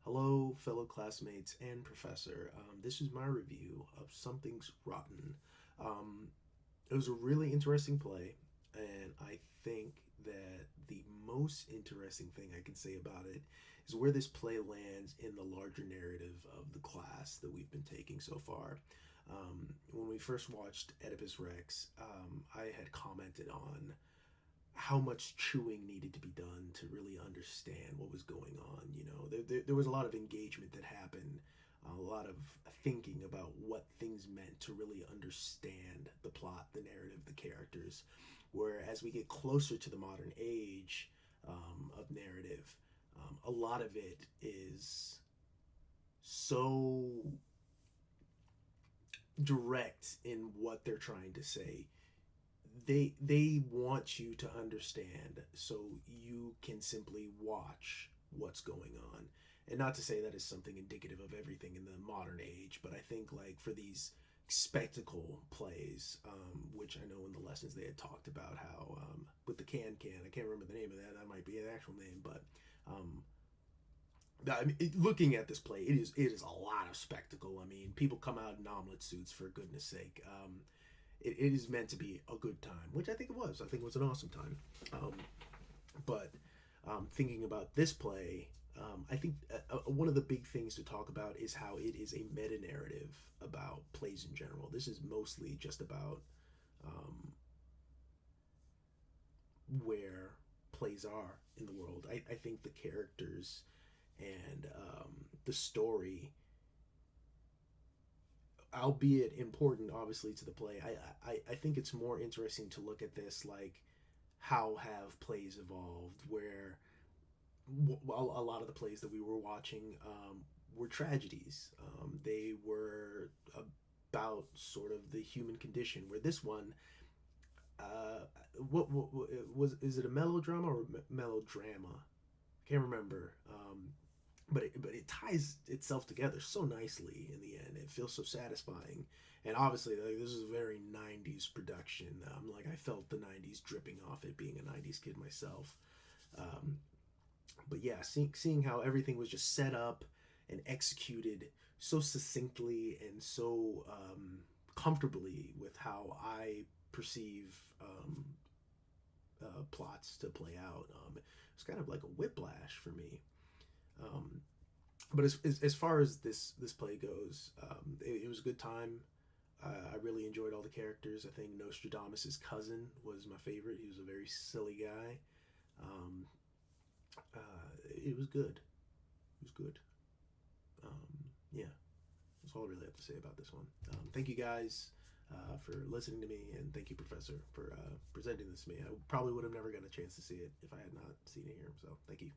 Hello, fellow classmates and professor. This is my review of Something's Rotten. Um, it was a really interesting play, and I think that the most interesting thing I can say about it is where this play lands in the larger narrative of the class that we've been taking so far. When we first watched Oedipus Rex, I had commented on how much chewing needed to be done to really understand what was going on. There was a lot of engagement that happened, a lot of thinking about what things meant to really understand the plot, the narrative, the characters. Where as we get closer to the modern age of narrative, a lot of it is so direct in what they're trying to say. They want you to understand so you can simply watch what's going on, and not to say that is something indicative of everything in the modern age, but I think like for these spectacle plays, which I know in the lessons they had talked about how with the can I can't remember the name of that might be an actual name, but um, looking at this play, it is a lot of spectacle. I mean, people come out in omelet suits, for goodness sake. It is meant to be a good time, which I think it was. I think it was an awesome time. Um, but thinking about this play, I think one of the big things to talk about is how it is a meta narrative about plays in general. This is mostly just about um, where plays are in the world. I think the characters and the story, albeit important obviously to the play, I think it's more interesting to look at this like how have plays evolved, where a lot of the plays that we were watching were tragedies. They were about sort of the human condition, where this one, uh, what was, is it a melodrama or melodrama? I can't remember. But it ties itself together so nicely in the end. It feels so satisfying, and obviously, like, this is a very '90s production. Like I felt the '90s dripping off it, being a '90s kid myself. Um, but yeah, seeing how everything was just set up and executed so succinctly and so comfortably with how I perceive plots to play out. It's kind of like a whiplash for me. Um, but as far as this play goes, it was a good time. I really enjoyed all the characters. I think Nostradamus' cousin was my favorite. He was a very silly guy. Um, it was good. It was good. Yeah, that's all I really have to say about this one. Thank you guys for listening to me, and thank you, Professor, for presenting this to me. I probably would have never gotten a chance to see it if I had not seen it here. So thank you.